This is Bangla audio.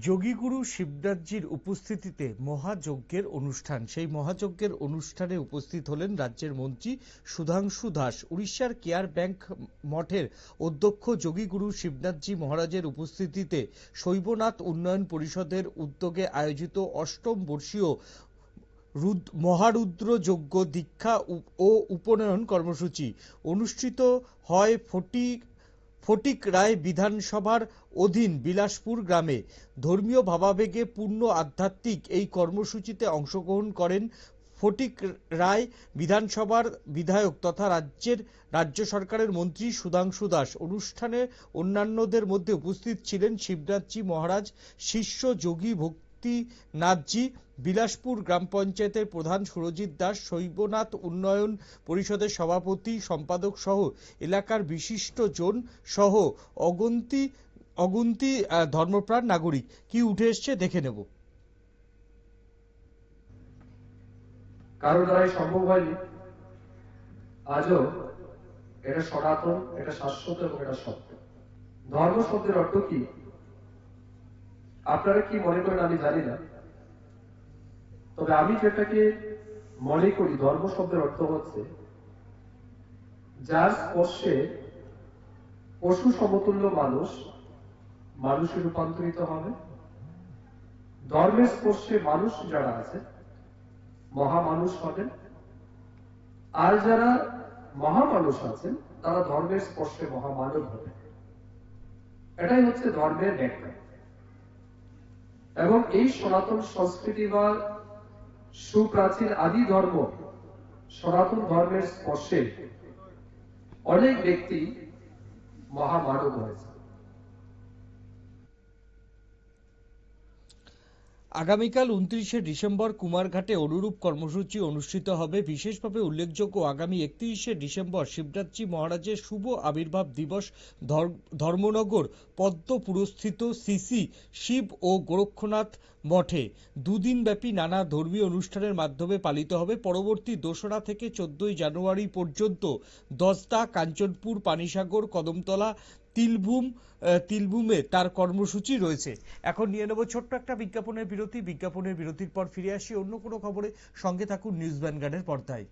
যোগীগুরু শিবনাথজির উপস্থিতিতে মহাযজ্ঞের অনুষ্ঠান। সেই মহাযজ্ঞের অনুষ্ঠানে উপস্থিত হলেন রাজ্যের মন্ত্রী সুধাংশু দাস। উড়িষ্যার কেয়ার ব্যাংক মঠের অধ্যক্ষ যোগীগুরু শিবনাথজি মহারাজের উপস্থিতিতে শৈবনাথ উন্নয়ন পরিষদের উদ্যোগে আয়োজিত অষ্টম বর্ষীয় মহারুদ্র যজ্ঞ দীক্ষা ও উপনয়ন কর্মসূচি অনুষ্ঠিত হয় ফটিক রায় বিধানসভার অধীন বিলাসপুর গ্রামে। ধর্মীয় ভাবাবেগে পূর্ণ আধ্যাত্মিক এই কর্মসূচিতে অংশগ্রহণ করেন ফটিক রায় বিধানসভার বিধায়ক তথা রাজ্য সরকারের মন্ত্রী সুধাংশু দাস। অনুষ্ঠানে অন্যান্যদের মধ্যে উপস্থিত ছিলেন শিবনাথজি মহারাজ শিষ্য যোগী ভক্তিনাথজি, বিলাসপুর গ্রাম পঞ্চায়েতের প্রধান সুরজিৎ দাস, শৈবনাথ উন্নয়ন পরিষদের সভাপতি সম্পাদক সহ এলাকার বিশিষ্ট জন সহ অগুন্তি ধর্মপ্রাণ নাগরিক। কি উঠে এসছে দেখে নেব। কারো দ্বারাই সম্ভব হয়নি। আজও এটা সনাতন, এটা শাশ্বত এবং এটা সত্য। ধর্ম শব্দের অর্থ কি আপনারা কি মনে করেন আমি জানি না, তবে আমি যেটাকে মনে করি ধর্ম শব্দের অর্থ হচ্ছে যার স্পর্শে পশু সমতুল্য মানুষে রূপান্তরিত হবে। ধর্মের স্পর্শে মানুষ যারা আছে মহামানুষ হবেন, আর যারা মহামানুষ আছেন তারা ধর্মের স্পর্শে মহামানব হবে। এটাই হচ্ছে ধর্মের ব্যাখ্যা। এবং এই সনাতন সংস্কৃতি বা সুপ্রাচীন আদি ধর্ম সনাতন ধর্মের স্পর্শে অনেক ব্যক্তি মহামানব হয়েছে। আগামীকাল 29শে ডিসেম্বর কুমারঘাটে অনুরূপ কর্মসূচি অনুষ্ঠিত হবে। বিশেষভাবে উল্লেখযোগ্য, আগামী 31শে ডিসেম্বর শিবনাথজি মহারাজের শুভ আবির্ভাব দিবস ধর্মনগর পদ্ম পুরস্থিত শ্রী শিব ও গোরক্ষনাথ মঠে দুদিনব্যাপী নানা ধর্মীয় অনুষ্ঠানের মাধ্যমে পালিত হবে। পরবর্তী 2রা থেকে 14ই জানুয়ারি পর্যন্ত দশদা, কাঞ্চনপুর, পানিসাগর, কদমতলা, তিলভূমে তার কর্মসূচি রয়েছে। এখন নিয়ে নেব ছোট্ট একটা বিজ্ঞাপনের বিরতির পর ফিরে আসি অন্য কোনো খবরে। সঙ্গে থাকুন নিউজ ভ্যানগার্ডের পর্দায়।